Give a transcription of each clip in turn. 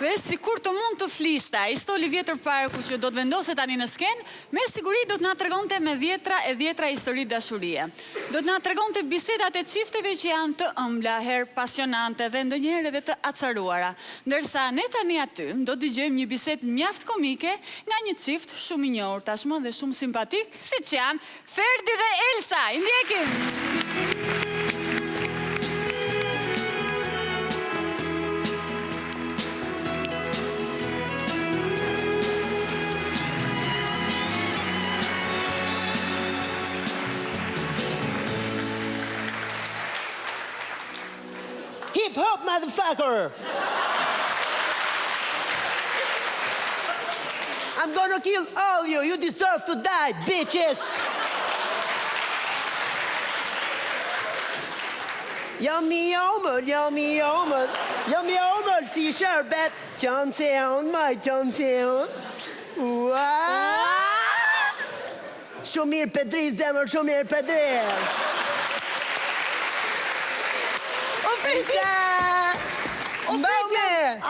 Dhe si kur të mund të flista, Istoli Vjetër Parku që do të vendose tani në skenë, me siguri do të nga tregonte me dhjetra e dhjetra histori dashurie. Do të nga tregonte bisedat e qifteve që janë të ëmbla, herë pasionante dhe ndonjëherë edhe të acaruara. Ndërsa ne tani aty do të dëgjojmë një bisedë mjaft komike nga një qift shumë i njohur tashmë dhe shumë simpatik, siç janë Ferdi dhe Elsa. I ndjekim! Hip-hop, motherfucker! I'm gonna kill all you. You deserve to die, bitches! Jam i omëll si shërbet. Qanë se unë, maj, qanë se unë. Shumë mirë Pedri, zemër, shumë mirë Pedri. O Fredi,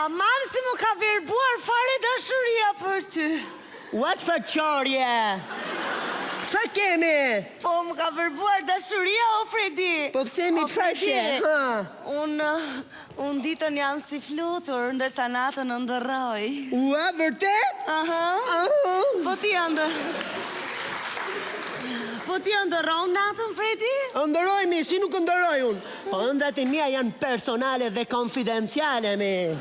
aman si mu ka verbuar fare dashuria për ty. What for qarje? Qa kemi? Po më ka verbuar dashuria, o Fredi. Po pëse mi të fashe? Unë ditën jam si flutur, ndërsa natën ndërroj. Ua, vërtet? Aha. Po ti ndërron natën, Fredi? Ndërojmi, si nuk ndëroj unë. Po ëndrat e mia janë personale dhe konfidenciale, mi.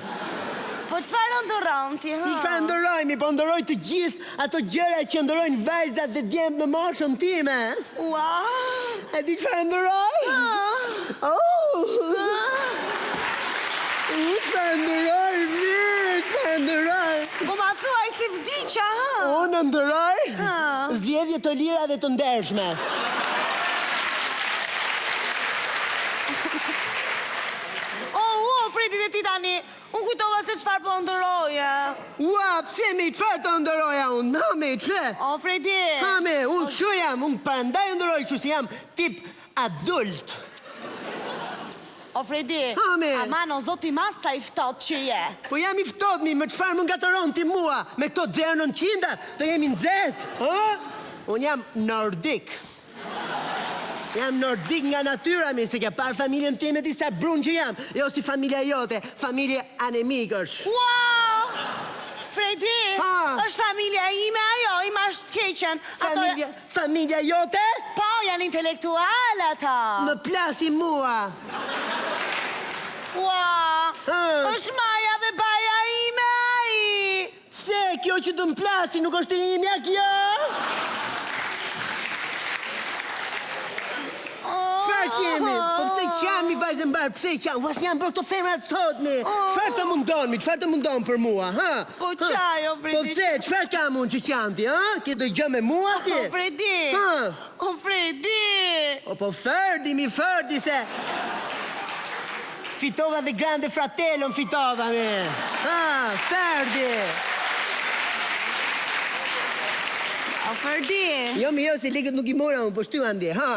Po qëfar ndërron ti, ha? Si fa ndërojmi, po ndëroj të gjithë ato gjëra që ndërojnë vajzat dhe djemë në moshën time. Ua! E di qëfar ndëroj? Qëfar ndëroj, mirë, qëfar ndëroj? Po ma thuaj si vdiqa, ha? Unë ndëroj zgjedhje të lira dhe të ndershme. Fredi dhe ti tani, unë kujtova se qëfar po ndëroje. Ua, pse mi qëfar të ndëroja unë? Nami, që? O, Fredi. Nami, unë që jam, unë përndaj ndëroj që si jam tip adult. O, Fredi. Nami. Aman, o zoti mas sa i ftot që je. Po jam i ftot mi, me qëfar më ngatëron ti mua, me këto 0900, të jemi nxehtë. Unë jam nordik. Jam nordik nga natyra, mi, se ke parë familjen time disa brun që jam. Jo si familja jote, familje anemikësh. Wow! Fredi, është familja ime, ajo, ima është keqen. Familja jote? Po, janë intelektual ata. Më plasi mua. Wow! është maja dhe baja ime, aji. Se, kjo që të më plasi, nuk është e imja kjo? Kemi, po pëse qam mi vajzën barë, pëse qam, was janë bërë këto femrat sot mi. Qëfar të mundon mi, qëfar të mundon për mua, ha? Po qaj, o Fredi. Po pëse, qëfar kam unë që qam ti, ha? Ki do gjë me mua ti? O Fredi, o Fredi. O po Ferdi, mi Ferdi se fitova dhe Grande Fratello në fitova mi. Ha, Ferdi. O Ferdi. Jo mi jo, si ligët nuk I mora unë, po shtu andi, ha?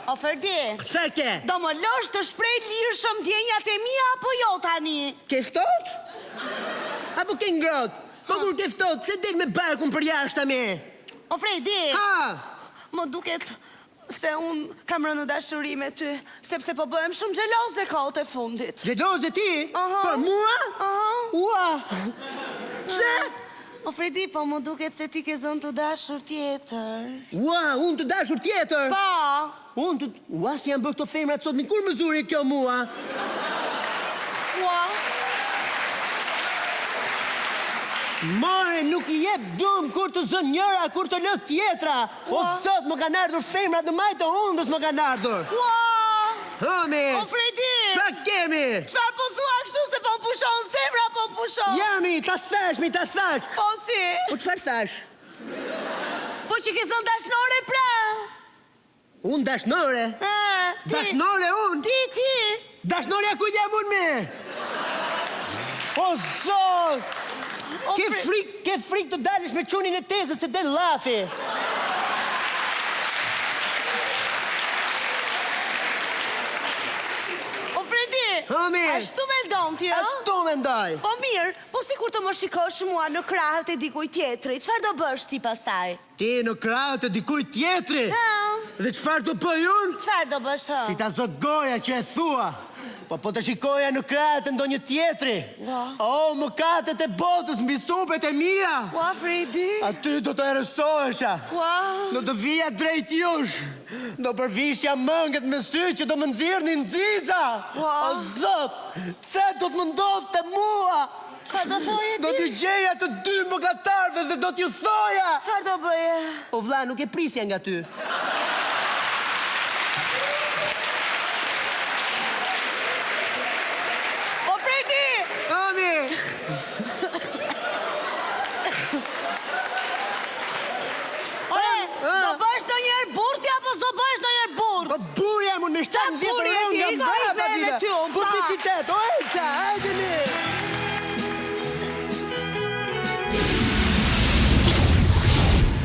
O Ferdi, Qa ke? do më losh të shprej lirëshëm djenjat e mia apo jo tani? Ke ftot? Apo ke ngrot? Po kur ke ftot, se del me barkun për jashtë me? O Fredi, më duket se unë kam rënë dashuri me ty, sepse po bëhem shumë gjeloze kohët e fundit. Gjeloze ti? Për mua? Ua! Se? O Fredi, po më duket se ti ke zënë të dashur tjetër. Ua, unë të dashur tjetër? Po! Unë të... Ua, si janë bërë këto femrat sot, mi kur më zuri kjo mua? Ua! More, nuk I jep dum kur të zën njëra, kur të lët tjetra. O, sot më kanë ardhur femrat në majtë të hundës më kanë ardhur. Ua! Hëmi! O Fredi! Qa kemi? Qfar po thua kështu se po pushon, zemra po pushon? Jami, ta thash, mi ta thash. Po si? Po qfar thash? Po që ke zënë dashnore pra? Unë dashnore? Dashnore unë? Ti! Dashnoria ku jam unë me? O, zot! Ke frik të dalish me qunin e tezët se del lafi. O Fredi! Mami! Ashtu me ldon ti, ë? Ashtu mendoj. Po mirë, po si kur të më shikosh mua në krahët e dikuj tjetri, çfarë do bësh ti pastaj? Ti në krahët e dikuj tjetri? Ha? Dhe çfarë do bëj unë? Çfarë do bësh, ë? Si ta zot goja që e thua. Po të shikoja në krahët e ndonjë tjetri. O, mëkatet e botës mbi supet e mia. Ua, Fredi. Aty do të erësohesha. Ua. Do të vija drejt jush. Do përvishja mëngët me sy që do më nxirrni nxixa. O Zot, pse do të më ndodhte mua? Çfarë do thoje ti? Do t'i gjeja të dy mëkatarëve dhe do t'ju thoja. Çfarë do bëje? O vlla, nuk e prisja nga ty. O Fredi! Mami! Do bësh ndonjëherë burr ti apo s'do bësh ndonjëherë burr? Po burja mu në 17 burri euro e nga ti, mbrapa.